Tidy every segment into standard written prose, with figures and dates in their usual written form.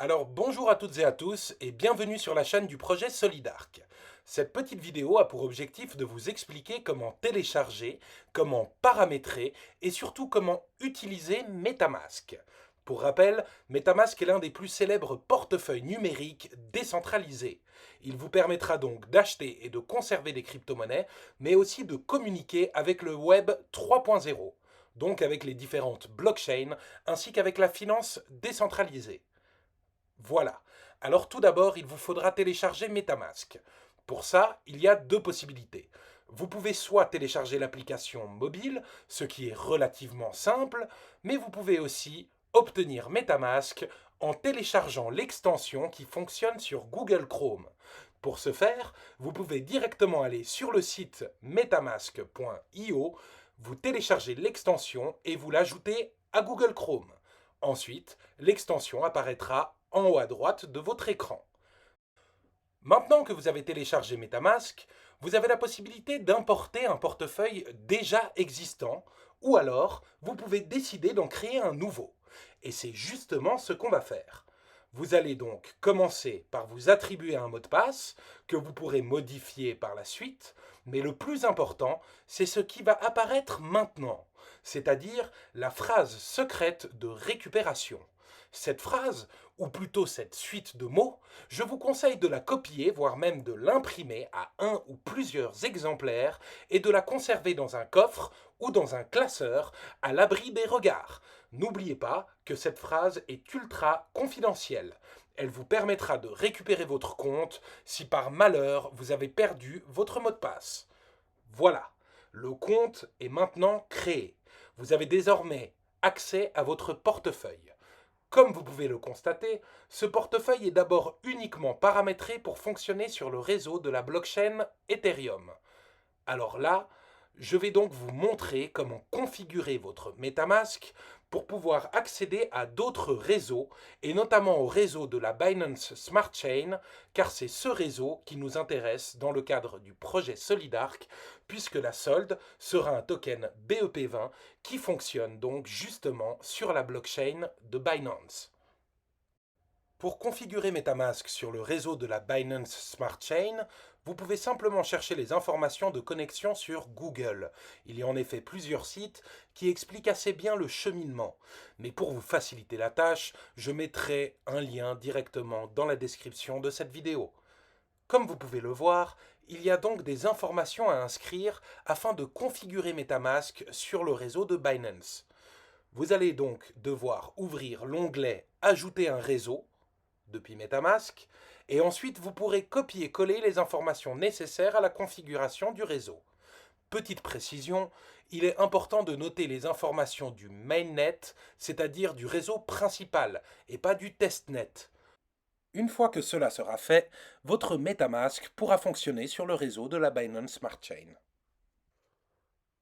Alors bonjour à toutes et à tous et bienvenue sur la chaîne du projet Solidark. Cette petite vidéo a pour objectif de vous expliquer comment télécharger, comment paramétrer et surtout comment utiliser MetaMask. Pour rappel, MetaMask est l'un des plus célèbres portefeuilles numériques décentralisés. Il vous permettra donc d'acheter et de conserver des crypto-monnaies, mais aussi de communiquer avec le Web 3.0, donc avec les différentes blockchains ainsi qu'avec la finance décentralisée. Voilà. Alors tout d'abord, il vous faudra télécharger MetaMask. Pour ça, il y a deux possibilités. Vous pouvez soit télécharger l'application mobile, ce qui est relativement simple, mais vous pouvez aussi obtenir MetaMask en téléchargeant l'extension qui fonctionne sur Google Chrome. Pour ce faire, vous pouvez directement aller sur le site metamask.io, vous téléchargez l'extension et vous l'ajoutez à Google Chrome. Ensuite, l'extension apparaîtra en haut à droite de votre écran. Maintenant que vous avez téléchargé MetaMask, vous avez la possibilité d'importer un portefeuille déjà existant ou alors vous pouvez décider d'en créer un nouveau. Et c'est justement ce qu'on va faire. Vous allez donc commencer par vous attribuer un mot de passe que vous pourrez modifier par la suite, mais le plus important, c'est ce qui va apparaître maintenant, c'est-à-dire la phrase secrète de récupération. Cette phrase, ou plutôt cette suite de mots, je vous conseille de la copier, voire même de l'imprimer à un ou plusieurs exemplaires et de la conserver dans un coffre ou dans un classeur à l'abri des regards. N'oubliez pas que cette phrase est ultra confidentielle. Elle vous permettra de récupérer votre compte si par malheur vous avez perdu votre mot de passe. Voilà, le compte est maintenant créé. Vous avez désormais accès à votre portefeuille. Comme vous pouvez le constater, ce portefeuille est d'abord uniquement paramétré pour fonctionner sur le réseau de la blockchain Ethereum. Alors là, je vais donc vous montrer comment configurer votre MetaMask pour pouvoir accéder à d'autres réseaux, et notamment au réseau de la Binance Smart Chain, car c'est ce réseau qui nous intéresse dans le cadre du projet Solidark, puisque la solde sera un token BEP20 qui fonctionne donc justement sur la blockchain de Binance. Pour configurer MetaMask sur le réseau de la Binance Smart Chain, vous pouvez simplement chercher les informations de connexion sur Google. Il y a en effet plusieurs sites qui expliquent assez bien le cheminement. Mais pour vous faciliter la tâche, je mettrai un lien directement dans la description de cette vidéo. Comme vous pouvez le voir, il y a donc des informations à inscrire afin de configurer MetaMask sur le réseau de Binance. Vous allez donc devoir ouvrir l'onglet Ajouter un réseau depuis MetaMask, et ensuite vous pourrez copier-coller les informations nécessaires à la configuration du réseau. Petite précision, il est important de noter les informations du mainnet, c'est-à-dire du réseau principal, et pas du testnet. Une fois que cela sera fait, votre MetaMask pourra fonctionner sur le réseau de la Binance Smart Chain.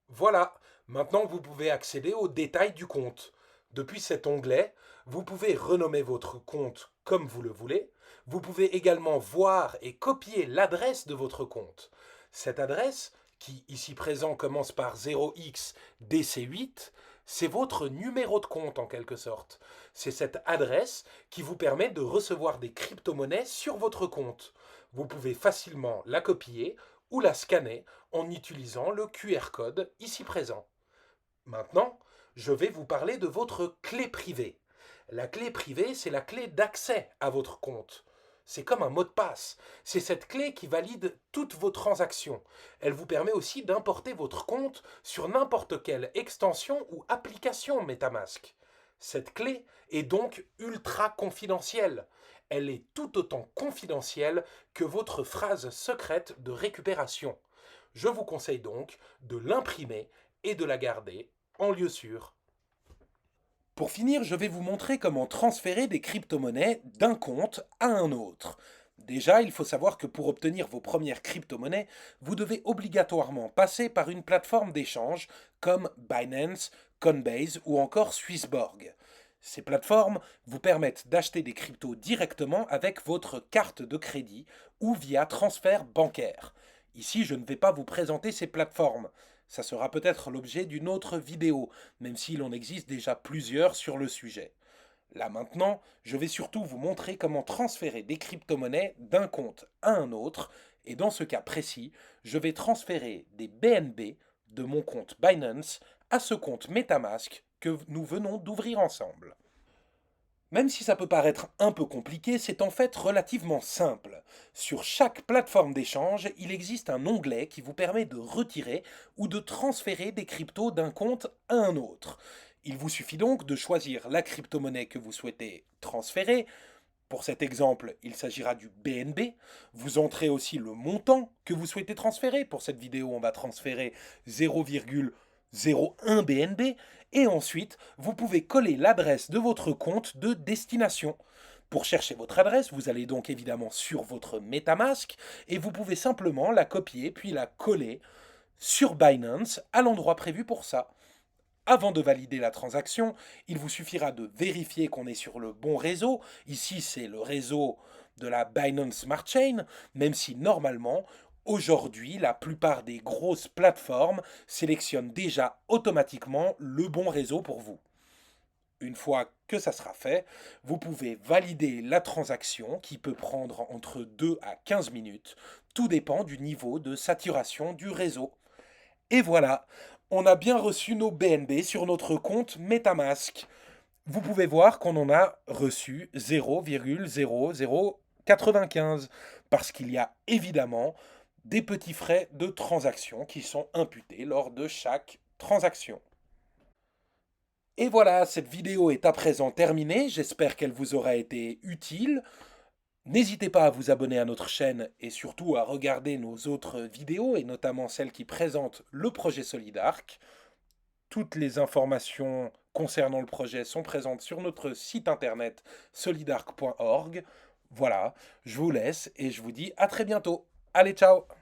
Voilà, maintenant vous pouvez accéder aux détails du compte. Depuis cet onglet, vous pouvez renommer votre compte comme vous le voulez. Vous pouvez également voir et copier l'adresse de votre compte. Cette adresse, qui ici présent commence par 0xDC8, c'est votre numéro de compte en quelque sorte. C'est cette adresse qui vous permet de recevoir des crypto-monnaies sur votre compte. Vous pouvez facilement la copier ou la scanner en utilisant le QR code ici présent. Maintenant, je vais vous parler de votre clé privée. La clé privée, c'est la clé d'accès à votre compte. C'est comme un mot de passe. C'est cette clé qui valide toutes vos transactions. Elle vous permet aussi d'importer votre compte sur n'importe quelle extension ou application MetaMask. Cette clé est donc ultra confidentielle. Elle est tout autant confidentielle que votre phrase secrète de récupération. Je vous conseille donc de l'imprimer et de la garder en lieu sûr. Pour finir, je vais vous montrer comment transférer des crypto-monnaies d'un compte à un autre. Déjà, il faut savoir que pour obtenir vos premières crypto-monnaies, vous devez obligatoirement passer par une plateforme d'échange comme Binance, Coinbase ou encore Swissborg. Ces plateformes vous permettent d'acheter des cryptos directement avec votre carte de crédit ou via transfert bancaire. Ici, je ne vais pas vous présenter ces plateformes. Ça sera peut-être l'objet d'une autre vidéo, même s'il en existe déjà plusieurs sur le sujet. Là maintenant, je vais surtout vous montrer comment transférer des crypto-monnaies d'un compte à un autre. Et dans ce cas précis, je vais transférer des BNB de mon compte Binance à ce compte MetaMask que nous venons d'ouvrir ensemble. Même si ça peut paraître un peu compliqué, c'est en fait relativement simple. Sur chaque plateforme d'échange, il existe un onglet qui vous permet de retirer ou de transférer des cryptos d'un compte à un autre. Il vous suffit donc de choisir la crypto-monnaie que vous souhaitez transférer. Pour cet exemple, il s'agira du BNB. Vous entrez aussi le montant que vous souhaitez transférer. Pour cette vidéo, on va transférer 0,01 BNB. Et ensuite, vous pouvez coller l'adresse de votre compte de destination. Pour chercher votre adresse, vous allez donc évidemment sur votre MetaMask et vous pouvez simplement la copier puis la coller sur Binance à l'endroit prévu pour ça. Avant de valider la transaction, il vous suffira de vérifier qu'on est sur le bon réseau. Ici, c'est le réseau de la Binance Smart Chain, même si normalement, aujourd'hui, la plupart des grosses plateformes sélectionnent déjà automatiquement le bon réseau pour vous. Une fois que ça sera fait, vous pouvez valider la transaction qui peut prendre entre 2 à 15 minutes. Tout dépend du niveau de saturation du réseau. Et voilà, on a bien reçu nos BNB sur notre compte MetaMask. Vous pouvez voir qu'on en a reçu 0,0095 parce qu'il y a évidemment des petits frais de transaction qui sont imputés lors de chaque transaction. Et voilà, cette vidéo est à présent terminée. J'espère qu'elle vous aura été utile. N'hésitez pas à vous abonner à notre chaîne et surtout à regarder nos autres vidéos et notamment celles qui présentent le projet Solidark. Toutes les informations concernant le projet sont présentes sur notre site internet solidark.org. Voilà, je vous laisse et je vous dis à très bientôt. Allez, ciao!